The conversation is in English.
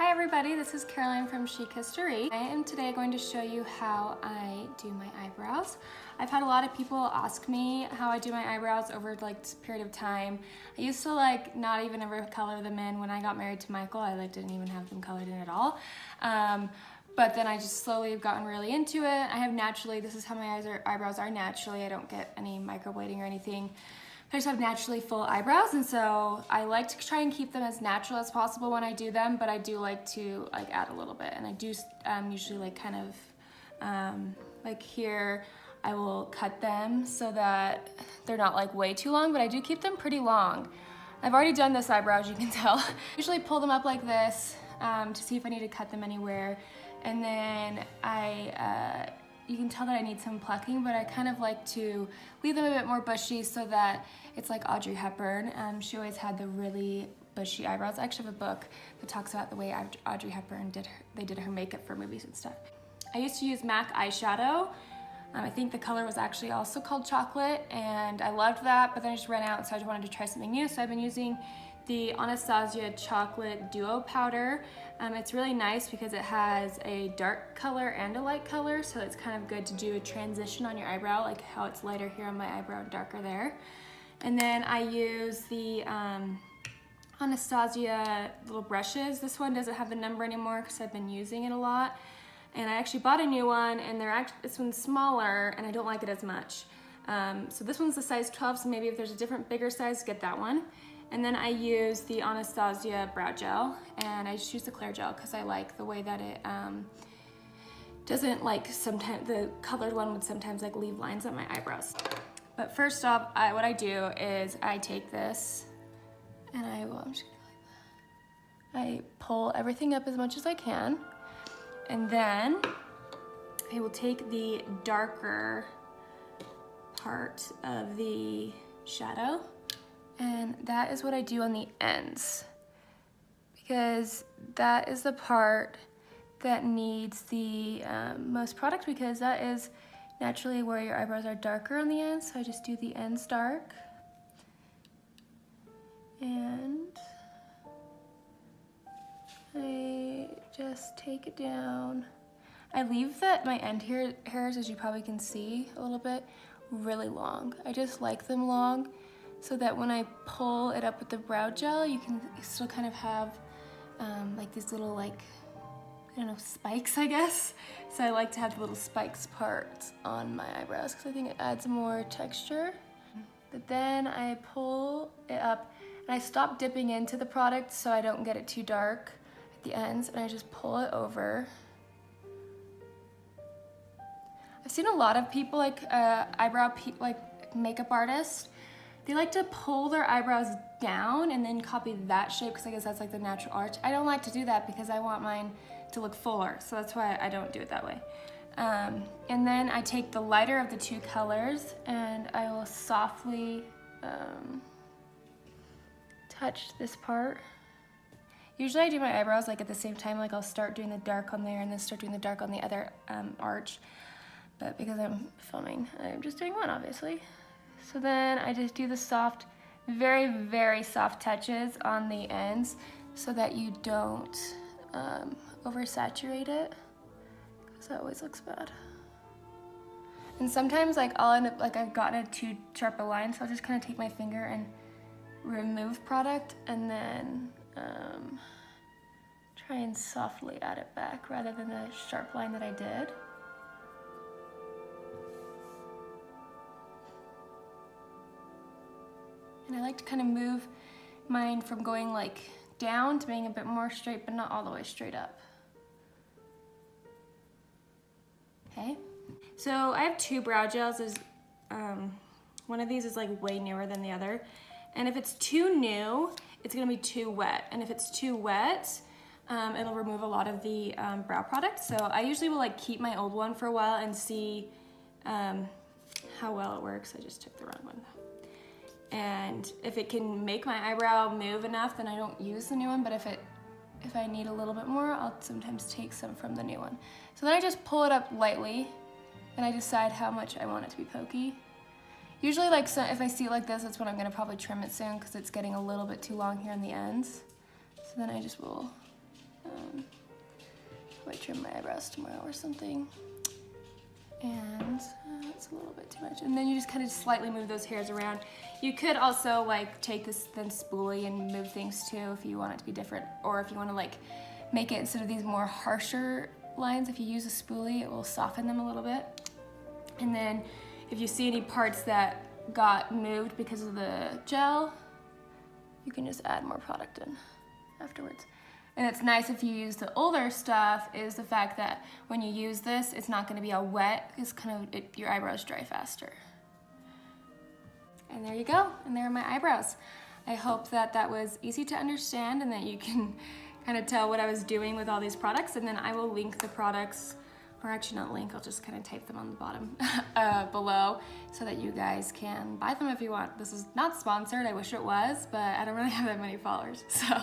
Hi everybody, this is Caroline from Chic History. I am today going to show you how I do my eyebrows. I've had a lot of people ask me how I do my eyebrows over this period of time. I used to not even ever color them in. When I got married to Michael, I didn't even have them colored in at all. But then I just slowly have gotten really into it. I have naturally, this is how my eyebrows are naturally. I don't get any microblading or anything. I just have naturally full eyebrows, and so I like to try and keep them as natural as possible when I do them, but I do like to add a little bit, and I do usually here I will cut them so that they're not way too long, but I do keep them pretty long. I've already done this eyebrow, as you can tell. Usually pull them up like this to see if I need to cut them anywhere, and then you can tell that I need some plucking, but I kind of like to leave them a bit more bushy so that it's like Audrey Hepburn. She always had the really bushy eyebrows. I actually have a book that talks about the way Audrey Hepburn did her makeup for movies and stuff. I used to use MAC eyeshadow. I think the color was actually also called Chocolate, and I loved that, but then I just ran out, so I just wanted to try something new. So I've been using the Anastasia Chocolate Duo Powder. It's really nice because it has a dark color and a light color, so it's kind of good to do a transition on your eyebrow, like how it's lighter here on my eyebrow and darker there. And then I use the Anastasia little brushes. This one doesn't have the number anymore because I've been using it a lot. And I actually bought a new one, and this one's smaller, and I don't like it as much. So this one's the size 12, so maybe if there's a different bigger size, get that one. And then I use the Anastasia Brow Gel, and I just use the Clear Gel because I like the way that it doesn't sometimes, the colored one would sometimes leave lines on my eyebrows. But first off, what I do is I take this, and I'm just gonna do like that. I pull everything up as much as I can, and then I will take the darker part of the shadow, and that is what I do on the ends, because that is the part that needs the most product, because that is naturally where your eyebrows are darker on the ends. So I just do the ends dark, and I just take it down. I leave my end hairs, as you probably can see a little bit, really long. I just like them long, so that when I pull it up with the brow gel, you can still kind of have these little I don't know, spikes, I guess. So I like to have the little spikes parts on my eyebrows because I think it adds more texture. But then I pull it up, and I stop dipping into the product so I don't get it too dark at the ends, and I just pull it over. I've seen a lot of people makeup artists, they like to pull their eyebrows down and then copy that shape because I guess that's the natural arch. I don't like to do that because I want mine to look fuller, so that's why I don't do it that way. And then I take the lighter of the two colors, and I will softly touch this part. Usually I do my eyebrows at the same time, I'll start doing the dark on there and then start doing the dark on the other arch. But because I'm filming, I'm just doing one, obviously. So then I just do the soft, very, very soft touches on the ends so that you don't oversaturate it, because that always looks bad. And sometimes I'll end up I've gotten too sharp a line, so I'll just kind of take my finger and remove product, and then try and softly add it back rather than the sharp line that I did. And I like to kind of move mine from going down to being a bit more straight, but not all the way straight up. Okay, so I have two brow gels. One of these is way newer than the other, and if it's too new, it's gonna be too wet, and if it's too wet, it'll remove a lot of the brow product. So I usually will keep my old one for a while and see how well it works. I just took the wrong one though. And if it can make my eyebrow move enough, then I don't use the new one, but if I need a little bit more, I'll sometimes take some from the new one. So then I just pull it up lightly, and I decide how much I want it to be pokey. Usually if I see it like this, that's when I'm gonna probably trim it soon because it's getting a little bit too long here on the ends. So then I just will Might trim my eyebrows tomorrow or something. And it's a little bit too much. And then you just kind of slightly move those hairs around. You could also like take this thin spoolie and move things too if you want it to be different, or if you want to like make it instead of these more harsher lines, if you use a spoolie, it will soften them a little bit. And then if you see any parts that got moved because of the gel, you can just add more product in afterwards. And it's nice if you use the older stuff is the fact that when you use this, it's not gonna be all wet. It's kind of, your eyebrows dry faster. And there you go, and there are my eyebrows. I hope that that was easy to understand and that you can kind of tell what I was doing with all these products. And then I will link the products, or actually not link, I'll just kind of type them on the bottom below so that you guys can buy them if you want. This is not sponsored, I wish it was, but I don't really have that many followers, so.